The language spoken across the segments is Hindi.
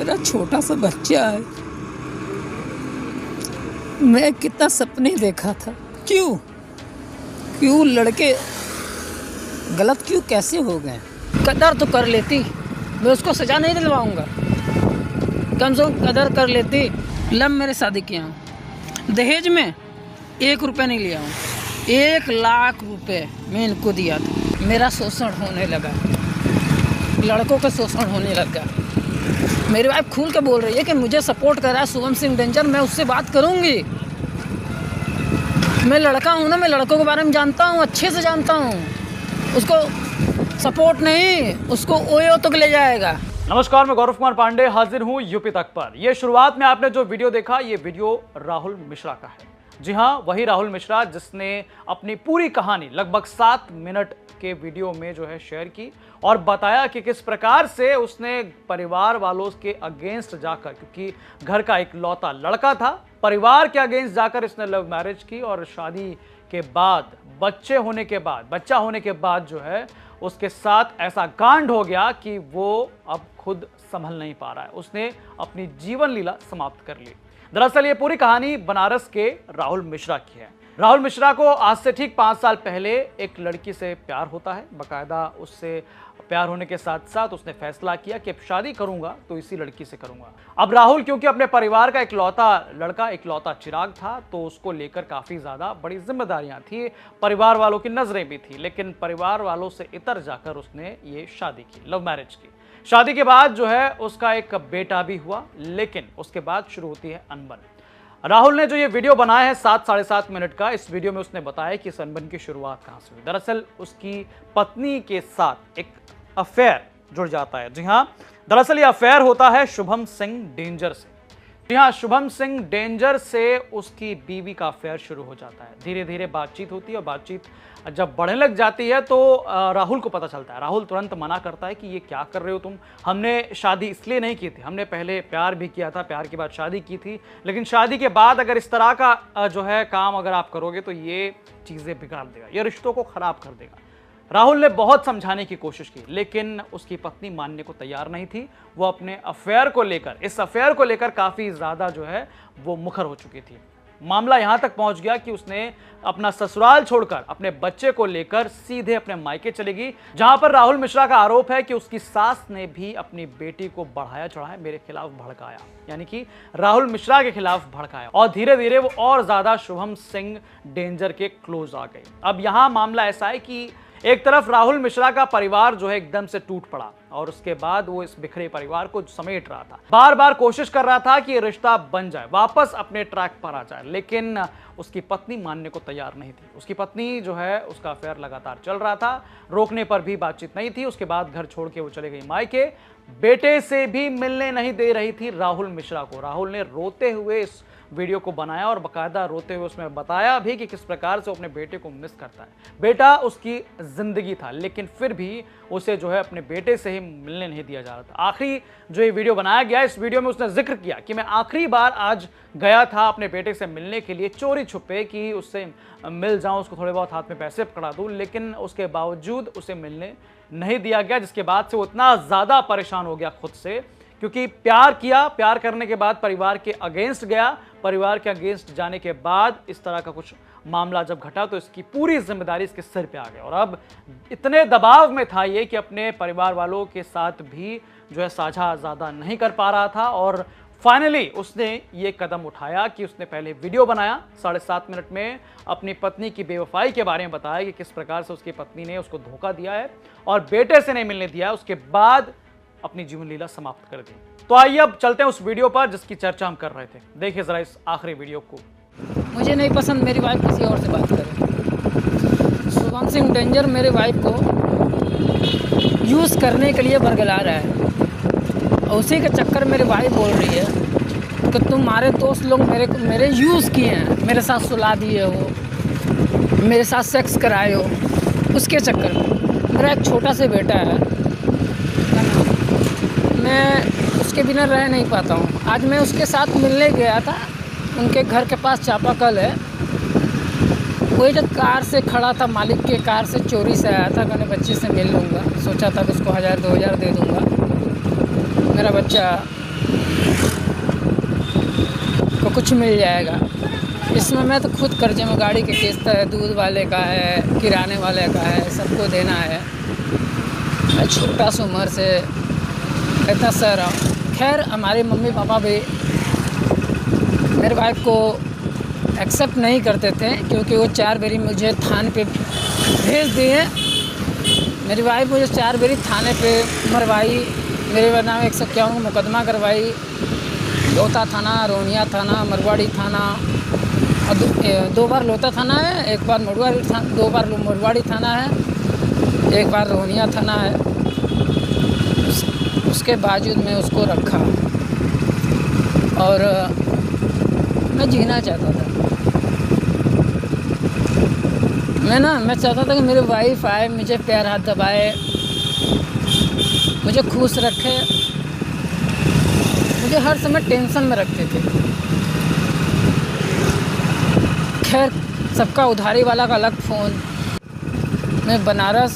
मेरा छोटा सा बच्चा है। मैं कितना सपने देखा था। क्यों लड़के गलत क्यों कैसे हो गए? कदर तो कर लेती, मैं उसको सजा नहीं दिलवाऊंगा। कम से कम कदर कर लेती। लब मेरे शादी किया हूँ, दहेज में 1 रुपया नहीं लिया हूँ, 1 लाख रुपए मैं इनको दिया था। मेरा शोषण होने लगा, लड़कों का शोषण होने लगा। मेरी वाइफ खुल के बोल रही है कि मुझे सपोर्ट कर रहा है शुभम सिंह डेंजर, मैं उससे बात करूंगी। मैं लड़का हूँ ना, मैं लड़कों के बारे में जानता हूँ, अच्छे से जानता हूँ। उसको सपोर्ट नहीं, उसको ओयो तक ले जाएगा। नमस्कार, मैं गौरव कुमार पांडे हाजिर हूँ यूपी तक पर। यह शुरुआत में आपने जो वीडियो देखा, ये वीडियो राहुल मिश्रा का है। जी हाँ, वही राहुल मिश्रा जिसने अपनी पूरी कहानी लगभग 7 मिनट के वीडियो में जो है शेयर की और बताया कि किस प्रकार से उसने परिवार वालों के अगेंस्ट जाकर, क्योंकि घर का इकलौता लड़का था, परिवार के अगेंस्ट जाकर इसने लव मैरिज की और शादी के बाद बच्चा होने के बाद जो है उसके साथ ऐसा कांड हो गया कि वो अब खुद संभल नहीं पा रहा है। उसने अपनी जीवन लीला समाप्त कर ली। दरअसल ये पूरी कहानी बनारस के राहुल मिश्रा की है। राहुल मिश्रा को आज से ठीक 5 साल पहले एक लड़की से प्यार होता है। बाकायदा उससे प्यार होने के साथ साथ उसने फैसला किया कि अब शादी करूंगा तो इसी लड़की से करूंगा। अब राहुल क्योंकि अपने परिवार का इकलौता चिराग था, तो उसको लेकर काफी ज्यादा बड़ी जिम्मेदारियां थी, परिवार वालों की नजरें भी थी। लेकिन परिवार वालों से इतर जाकर उसने ये शादी की, लव मैरिज की। शादी के बाद जो है उसका एक बेटा भी हुआ, लेकिन उसके बाद शुरू होती है अनबन। राहुल ने जो ये वीडियो बनाया है 7-7.5 मिनट का, इस वीडियो में उसने बताया कि इस अनबन की शुरुआत कहां से हुई। दरअसल उसकी पत्नी के साथ एक अफेयर जुड़ जाता है। जी हाँ, दरअसल ये अफेयर होता है शुभम सिंह डेंजर से। जी हाँ, शुभम सिंह डेंजर से उसकी बीवी का अफेयर शुरू हो जाता है। धीरे धीरे बातचीत होती है और बातचीत जब बढ़ने लग जाती है तो राहुल को पता चलता है। राहुल तुरंत मना करता है कि ये क्या कर रहे हो तुम, हमने शादी इसलिए नहीं की थी, हमने पहले प्यार भी किया था, प्यार के बाद शादी की थी, लेकिन शादी के बाद अगर इस तरह का जो है काम अगर आप करोगे तो ये चीज़ें बिगाड़ देगा, ये रिश्तों को खराब कर देगा। राहुल ने बहुत समझाने की कोशिश की, लेकिन उसकी पत्नी मानने को तैयार नहीं थी। वो अपने अफेयर को लेकर काफ़ी ज़्यादा जो है वो मुखर हो चुकी थी। मामला यहां तक पहुंच गया कि उसने अपना ससुराल छोड़कर अपने बच्चे को लेकर सीधे अपने मायके चली गई, जहां पर राहुल मिश्रा का आरोप है कि उसकी सास ने भी अपनी बेटी को बढ़ाया चढ़ाया, मेरे खिलाफ भड़काया, यानी कि राहुल मिश्रा के खिलाफ भड़काया। और धीरे धीरे वो और ज्यादा शुभम सिंह डेंजर के क्लोज आ गए। अब यहां मामला ऐसा है कि एक तरफ राहुल मिश्रा का परिवार जो है एकदम से टूट पड़ा और उसके बाद वो इस बिखरे परिवार को समेट रहा था, बार बार कोशिश कर रहा था कि ये रिश्ता बन जाए, वापस अपने ट्रैक पर आ जाए, लेकिन उसकी पत्नी मानने को तैयार नहीं थी। उसकी पत्नी जो है उसका अफेयर लगातार चल रहा था, रोकने पर भी बातचीत नहीं थी। उसके बाद घर छोड़ के वो चले गई मायके, बेटे से भी मिलने नहीं दे रही थी राहुल मिश्रा को। राहुल ने रोते हुए इस वीडियो को बनाया और बाकायदा रोते हुए उसमें बताया भी कि किस प्रकार से अपने बेटे को मिस करता है। बेटा उसकी जिंदगी था, लेकिन फिर भी उसे जो है अपने बेटे से ही मिलने नहीं दिया जा रहा था। आखिरी जो ये वीडियो बनाया गया, इस वीडियो में उसने जिक्र किया कि मैं आखिरी बार आज गया था अपने बेटे से मिलने के लिए, चोरी छुपे कि उससे मिल जाऊं, उसको थोड़े बहुत हाथ में पैसे पकड़ा दूं, लेकिन उसके बावजूद उसे मिलने नहीं दिया गया, जिसके बाद से वो इतना ज्यादा परेशान हो गया खुद से, क्योंकि प्यार किया, प्यार करने के बाद परिवार के अगेंस्ट गया, परिवार के अगेंस्ट जाने के बाद इस तरह का कुछ मामला जब घटा तो इसकी पूरी जिम्मेदारी इसके सिर पे आ गई। और अब इतने दबाव में था ये कि अपने परिवार वालों के साथ भी जो है साझा ज़्यादा नहीं कर पा रहा था और फाइनली उसने ये कदम उठाया कि उसने पहले वीडियो बनाया 7.5 मिनट में, अपनी पत्नी की बेवफाई के बारे में बताया कि किस प्रकार से उसकी पत्नी ने उसको धोखा दिया है और बेटे से नहीं मिलने दिया है। उसके बाद अपनी जीवन लीला समाप्त कर दी। तो आइए अब चलते हैं उस वीडियो पर जिसकी चर्चा हम कर रहे थे। देखिए जरा इस आखिरी वीडियो को। मुझे नहीं पसंद मेरी वाइफ किसी और से बात करे। शुभम सिंह डेंजर मेरे वाइफ को यूज़ करने के लिए बरगला रहा है और उसी के चक्कर मेरी वाइफ बोल रही है कि तुम्हारे दोस्त लोग मेरे यूज़ किए हैं, मेरे साथ सुला दिए हो, मेरे साथ सेक्स कराए हो। उसके चक्कर में मेरा एक छोटा सा बेटा है, मैं उसके बिना रह नहीं पाता हूँ। आज मैं उसके साथ मिलने गया था, उनके घर के पास चापाकल है, वही जब कार से खड़ा था, मालिक के कार से चोरी से आया था, मैंने बच्चे से मिल लूँगा, सोचा था कि उसको 1000-2000 दे दूँगा। मेरा बच्चा कुछ मिल जाएगा। इसमें मैं तो खुद कर्जे में, गाड़ी की किस्त है, दूध वाले का है, किराने वाले का है, सबको देना है। मैं छोटा सा उम्र से इतना सह रहा हूँ। खैर हमारे मम्मी पापा भी मेरे वाइफ को एक्सेप्ट नहीं करते थे, क्योंकि वो 4 बारी मुझे थाने पे भेज दिए। मेरी वाइफ मुझे 4 बारी थाने पे मरवाई, मेरे नाम 151 मुकदमा करवाई। लोता थाना, रोनिया थाना, मरवाड़ी थाना, और 2 बार लोता थाना है, 1 बार मरवाड़ी थाना, 2 बार मरवाड़ी थाना है, 1 बार रोनिया थाना है। उसके बावजूद मैं उसको रखा और मैं जीना चाहता था। मैं चाहता था कि मेरी वाइफ आए, मुझे प्यार हाथ दबाए, मुझे खुश रखे। मुझे हर समय टेंशन में रखते थे। खैर सबका उधारी वाला का अलग फ़ोन। मैं बनारस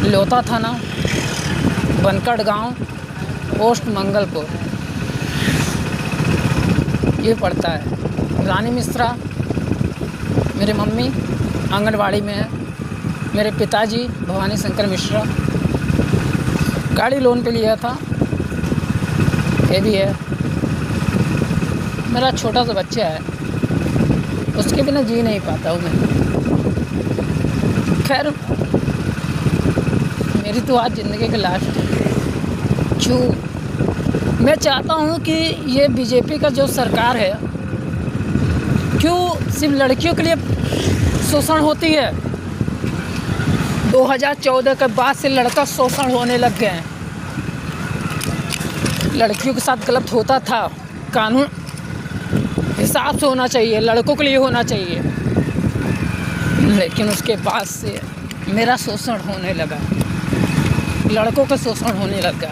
लोता थाना, बनकट गांव, पोस्ट मंगलपुर ये पड़ता है। रानी मिश्रा मेरी मम्मी आंगनवाड़ी में है। मेरे पिताजी भवानी शंकर मिश्रा, गाड़ी लोन पे लिया था, ये भी है। मेरा छोटा सा बच्चा है, उसके बिना जी नहीं पाता हूँ मैं। खैर मेरी तो आज ज़िंदगी की लास्ट है। क्यों? मैं चाहता हूँ कि ये बीजेपी का जो सरकार है, क्यों सिर्फ लड़कियों के लिए शोषण होती है। 2014 के बाद से लड़का शोषण होने लग गए हैं। लड़कियों के साथ गलत होता था, कानून हिसाब से होना चाहिए, लड़कों के लिए होना चाहिए, लेकिन उसके बाद से मेरा शोषण होने लगा, लड़कों का शोषण होने लगा।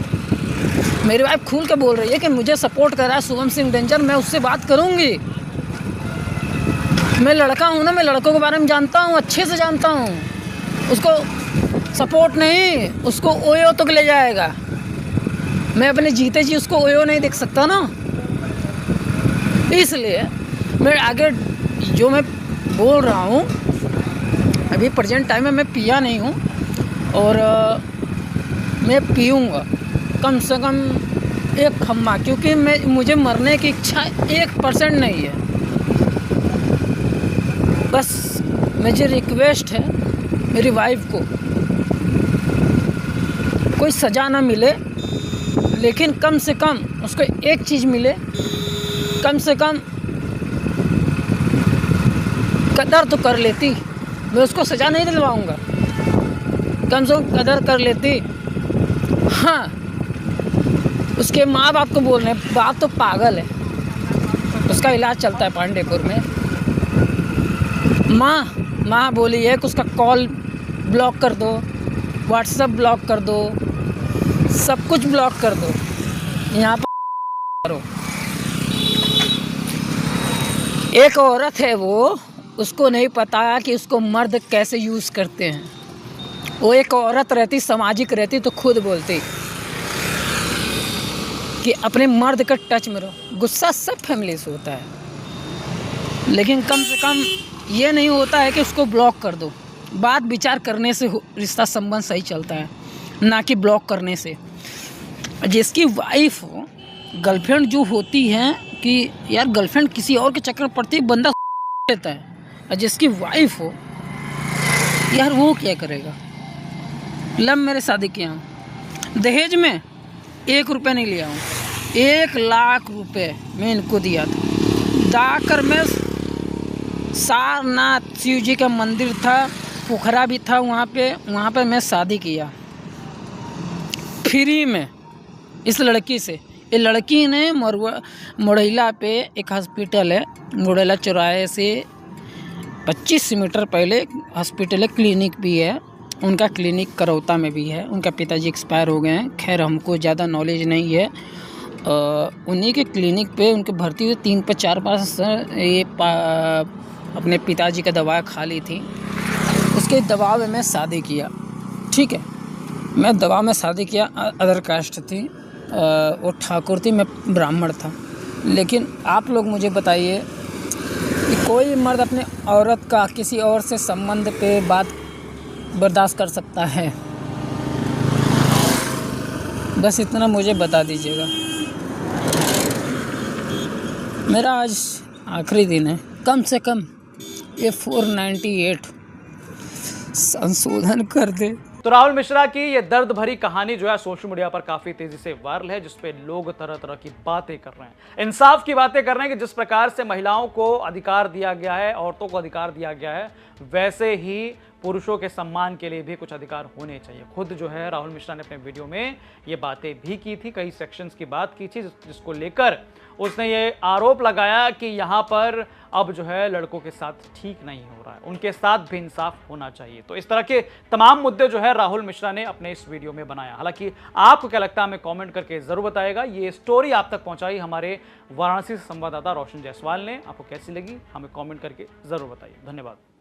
मेरी वाइफ खुल के बोल रही है कि मुझे सपोर्ट कर रहा है शुभम सिंह डेंजर, मैं उससे बात करूंगी। मैं लड़का हूँ ना, मैं लड़कों के बारे में जानता हूँ, अच्छे से जानता हूँ। उसको सपोर्ट नहीं, उसको ओयो तक ले जाएगा। मैं अपने जीते जी उसको ओयो नहीं देख सकता ना, इसलिए मैं आगे जो मैं बोल रहा हूँ, अभी प्रेजेंट टाइम में मैं पिया नहीं हूँ और मैं पीऊँगा कम से कम 1 खम्मा, क्योंकि मुझे मरने की इच्छा 1% नहीं है। बस मुझे रिक्वेस्ट है मेरी वाइफ को, कोई सज़ा ना मिले, लेकिन कम से कम उसको एक चीज़ मिले, कम से कम कदर तो कर लेती। मैं उसको सज़ा नहीं दिलवाऊंगा, कम से कम कदर कर लेती। हाँ, उसके माँ बाप को बोल रहे हैं, बाप तो पागल है, उसका इलाज चलता है पांडेपुर में। माँ बोली है कि उसका कॉल ब्लॉक कर दो, व्हाट्सएप ब्लॉक कर दो, सब कुछ ब्लॉक कर दो, यहाँ पर करो। एक औरत है, वो उसको नहीं पता कि उसको मर्द कैसे यूज़ करते हैं। वो एक औरत रहती, सामाजिक रहती तो खुद बोलती कि अपने मर्द का टच में रहो। गुस्सा सब फैमिली से होता है, लेकिन कम से कम ये नहीं होता है कि उसको ब्लॉक कर दो। बात विचार करने से रिश्ता संबंध सही चलता है, ना कि ब्लॉक करने से। जिसकी वाइफ हो, गर्लफ्रेंड जो होती है कि यार गर्लफ्रेंड किसी और के चक्कर पड़ती है, बंदा लेता है। और जिसकी वाइफ हो यार, वो क्या करेगा। लव मेरे शादी किया हूँ, दहेज में 1 रुपये नहीं लिया हूँ, 1 लाख रुपए मैं इनको दिया था। जाकर मैं सारनाथ शिव जी का मंदिर था, पोखरा भी था वहाँ पे मैं शादी किया फ्री में इस लड़की से। ये लड़की ने मोड़ैला पे एक हॉस्पिटल है, मोड़ैला चौराहे से 25 मीटर पहले हॉस्पिटल है, क्लिनिक भी है। उनका क्लिनिक करौता में भी है। उनका पिताजी एक्सपायर हो गए हैं। खैर हमको ज़्यादा नॉलेज नहीं है। उन्हीं के क्लिनिक पे उनके भर्ती हुए 3-4 ये अपने पिताजी का दवा खा ली थी। उसके दबाव में मैं शादी किया। ठीक है, मैं दवा में शादी किया। अदर कास्ट थी, वो ठाकुर थी, मैं ब्राह्मण था। लेकिन आप लोग मुझे बताइए कि कोई मर्द अपने औरत का किसी और से संबंध पे बात बर्दाश्त कर सकता है? बस इतना मुझे बता दीजिएगा। मेरा आज आखिरी दिन है, कम से कम ये 498 संशोधन कर दे। तो राहुल मिश्रा की ये दर्द भरी कहानी जो है सोशल मीडिया पर काफी तेजी से वायरल है, जिसपे लोग तरह तरह की बातें कर रहे हैं, इंसाफ की बातें कर रहे हैं कि जिस प्रकार से महिलाओं को अधिकार दिया गया है, औरतों को अधिकार दिया गया है, वैसे ही पुरुषों के सम्मान के लिए भी कुछ अधिकार होने चाहिए। खुद जो है राहुल मिश्रा ने अपने वीडियो में ये बातें भी की थी, कई सेक्शंस की बात की थी, जिसको लेकर उसने ये आरोप लगाया कि यहाँ पर अब जो है लड़कों के साथ ठीक नहीं हो रहा है, उनके साथ भी इंसाफ होना चाहिए। तो इस तरह के तमाम मुद्दे जो है राहुल मिश्रा ने अपने इस वीडियो में बनाया। हालांकि आपको क्या लगता है हमें कमेंट करके जरूर बताएगा। ये स्टोरी आप तक पहुंचाई हमारे वाराणसी से संवाददाता रोशन जायसवाल ने। आपको कैसी लगी हमें कमेंट करके जरूर बताइए। धन्यवाद।